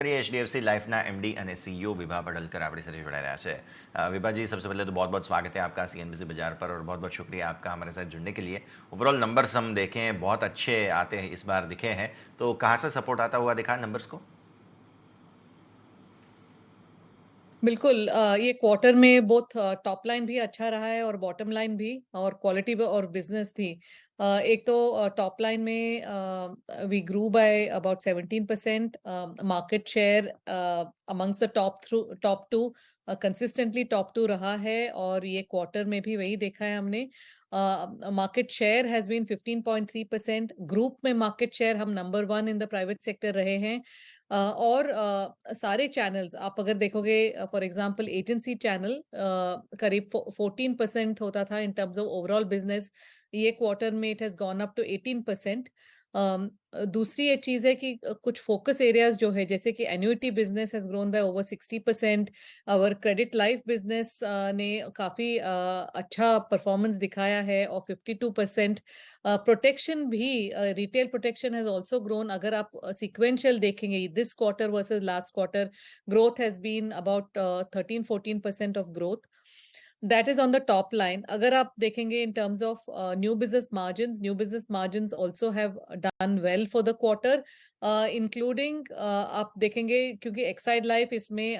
HDFC લાઈફના MD અને CEO વિભા પડલकर આપણી સાથે जुड़ा रहा है। विभा जी, सबसे पहले तो बहुत बहुत स्वागत है आपका CNBC बाजार पर और बहुत बहुत शुक्रिया आपका हमारे साथ जुड़ने के लिए। ओवरऑल नंबर्स हम देखें बहुत अच्छे आते हैं, इस बार दिखे हैं, तो कहाँ से सपोर्ट आता हुआ दिखा नंबर्स को? बिल्कुल ये क्वार्टर में बोथ टॉप लाइन भी अच्छा रहा है और बॉटम लाइन भी और क्वालिटी और बिजनेस भी। एक तो टॉप लाइन में we grew by about 17%। Market share amongst the top two consistently top two रहा है और ये क्वार्टर में भी वही देखा है हमने। Market share has been 15.3%। Group में मार्केट शेयर हम number one in the private sector रहे हैं। और सारे चैनल्स आप अगर देखोगे, फॉर एग्जांपल एजेंसी चैनल करीब 14% होता था in terms of overall business. ये क्वार्टर में it has gone up to 18%। दूसरी एक चीज है कि कुछ फोकस एरियाज जो है, जैसे कि annuity business has grown by over 60%। और क्रेडिट लाइफ बिजनेस ने काफी अच्छा परफॉर्मेंस दिखाया है और 52%। प्रोटेक्शन भी, retail protection has also grown. अगर आप सीक्वेंशियल देखेंगे this quarter versus last quarter, growth has been about 13-14% of growth. That is on the top line. अगर आप देखेंगे in terms of new business margins also have done well for the quarter, including आप देखेंगे क्योंकि एक्साइड लाइफ इसमें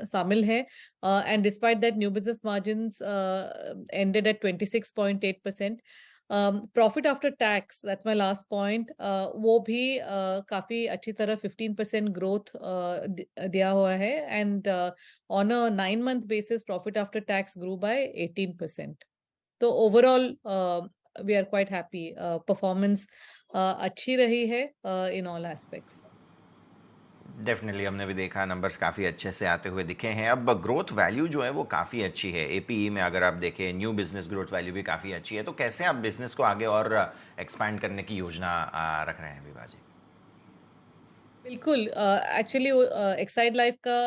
शामिल है। And despite that new business margins ended at 26.8%। Profit after tax, that's my last point, वो भी काफी अच्छी तरह 15% ग्रोथ दिया हुआ है। And on a 9 month basis profit after tax grew by 18%। तो overall we are quite happy. Performance अच्छी रही है इन ऑल एस्पेक्ट्स। डेफिनेटली हमने भी देखा नंबर्स काफ़ी अच्छे से आते हुए दिखे हैं। अब ग्रोथ वैल्यू जो है वो काफ़ी अच्छी है। APE में अगर आप देखें न्यू बिजनेस ग्रोथ वैल्यू भी काफ़ी अच्छी है, तो कैसे आप बिजनेस को आगे और एक्सपैंड करने की योजना रख रहे हैं विभा जी? बिल्कुल, एक्चुअली एक्साइड लाइफ का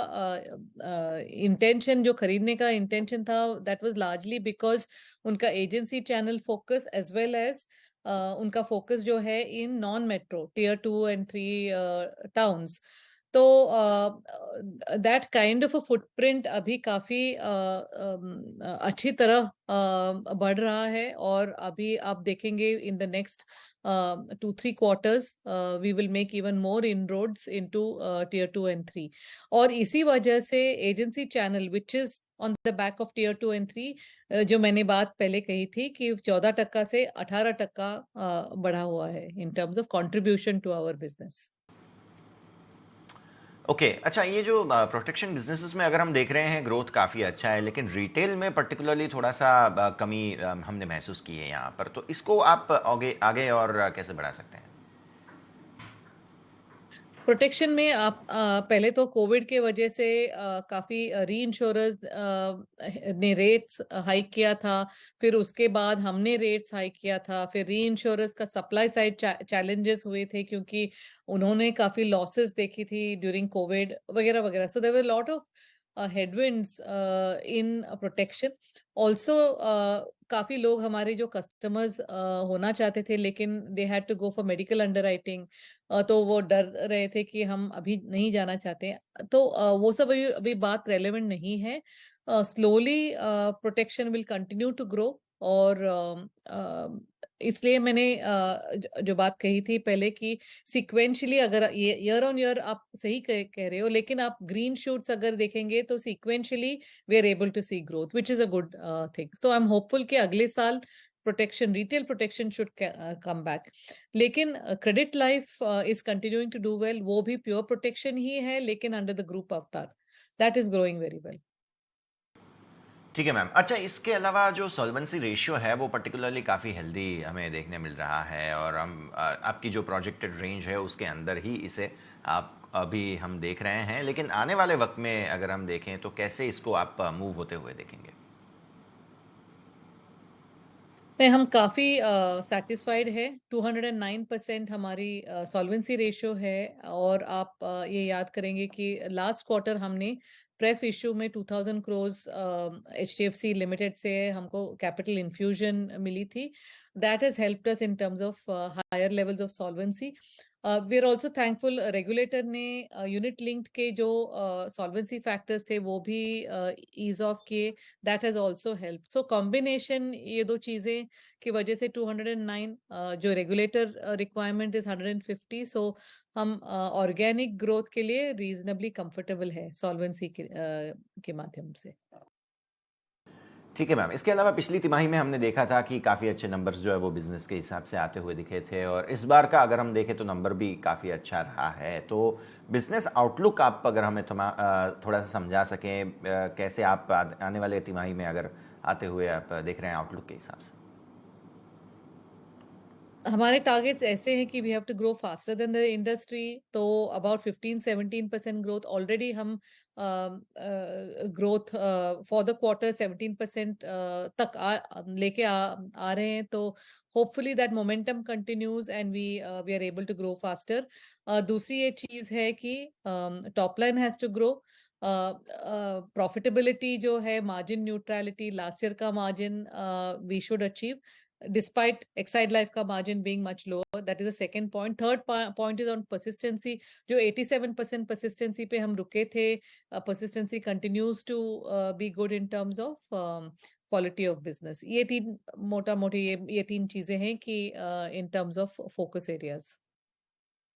इंटेंशन, जो खरीदने का इंटेंशन था, दैट वाज लार्जली बिकॉज उनका agency channel focus as well as उनका फोकस जो है in non metro tier 2 and 3 towns. तो that kind of a footprint अभी काफी अच्छी तरह बढ़ रहा है और अभी आप देखेंगे in the next 2-3 quarters we will make even more inroads into tier 2 and 3। और इसी वजह से agency channel which is on the back of tier 2 and 3, जो मैंने बात पहले कही थी कि 14% से 18% बढ़ा हुआ है in terms of contribution to our business. Okay, अच्छा, ये जो प्रोटेक्शन बिजनेसेस में अगर हम देख रहे हैं ग्रोथ काफ़ी अच्छा है, लेकिन रिटेल में पर्टिकुलरली थोड़ा सा कमी हमने महसूस की है यहाँ पर, तो इसको आप आगे आगे और कैसे बढ़ा सकते हैं? प्रोटेक्शन में आप पहले तो कोविड के वजह से काफी री इंश्योरर्स ने रेट्स हाइक किया था। फिर उसके बाद हमने रेट्स हाइक किया था। फिर री इंश्योरर्स का सप्लाई साइड चैलेंजेस हुए थे क्योंकि उन्होंने काफी लॉसेस देखी थी ड्यूरिंग कोविड वगैरह वगैरह। So there were lot of headwinds in protection also। काफी लोग हमारे जो कस्टमर्स होना चाहते थे, लेकिन they had to go for medical underwriting, तो वो डर रहे थे कि हम अभी नहीं जाना चाहते। तो वो सब अभी अभी बात रेलेवेंट नहीं है। Slowly protection will continue to grow. और इसलिए मैंने जो बात कही थी पहले कि सीक्वेंशियली अगर ये ईयर ऑन ईयर आप सही कह रहे हो, लेकिन आप ग्रीन शूट्स अगर देखेंगे तो sequentially we are able to see growth which is a good thing. So I am hopeful कि अगले साल protection, retail protection should come back. लेकिन credit life is continuing to do well. वो भी pure protection ही है लेकिन under the group avatar, that is growing very well. ठीक है मैम। अच्छा, इसके अलावा जो सॉल्वेंसी रेशियो है वो पर्टिकुलरली काफ़ी हेल्दी हमें देखने मिल रहा है, और हम आपकी जो प्रोजेक्टेड रेंज है उसके अंदर ही इसे आप अभी हम देख रहे हैं, लेकिन आने वाले वक्त में अगर हम देखें तो कैसे इसको आप मूव होते हुए देखेंगे? नहीं, हम काफ़ी सैटिस्फाइड है। 209% हमारी सॉल्वेंसी रेशियो है। और आप ये याद करेंगे कि लास्ट क्वार्टर हमने प्रेफ इशू में 2000 क्रोर्स HDFC लिमिटेड से हमको कैपिटल इन्फ्यूजन मिली थी। That has helped us in terms of higher levels of solvency. We are also thankful regulator ने यूनिट लिंक्ड के जो सॉल्वेंसी फैक्टर्स थे वो भी ईज ऑफ किए, that has also help. So combination ये दो चीजें की वजह से 209, जो रेगुलेटर रिक्वायरमेंट इज 150, सो हम ऑर्गेनिक ग्रोथ के लिए रीजनेबली कंफर्टेबल है सॉल्वेंसी के माध्यम से। ठीक है मैम। इसके अलावा पिछली तिमाही में हमने देखा था कि काफ़ी अच्छे नंबर्स जो है वो बिज़नेस के हिसाब से आते हुए दिखे थे और इस बार का अगर हम देखें तो नंबर भी काफ़ी अच्छा रहा है। तो बिज़नेस आउटलुक आप अगर हमें थोड़ा-सा समझा सकें, कैसे आप आने वाले तिमाही में अगर आते हुए आप देख रहे हैं आउटलुक के हिसाब से? हमारे टारगेट्स ऐसे हैं कि we have to grow faster than the industry, तो अबाउट 15-17% ग्रोथ ऑलरेडी हम ग्रोथ फॉर द क्वार्टर 17% तक लेके आ रहे हैं, तो hopefully that momentum continues and we are able to grow faster. दूसरी ये चीज है कि top line has to grow, profitability जो है, मार्जिन न्यूट्रलिटी, लास्ट ईयर का margin we should achieve despite Exide Life का margin being much lower. That is the second point. Third point is on persistency. जो 87% persistency पे हम रुके थे, persistency continues to be good in terms of quality of business. ये तीन मोटा मोटी ये तीन चीजें हैं कि in terms of focus areas.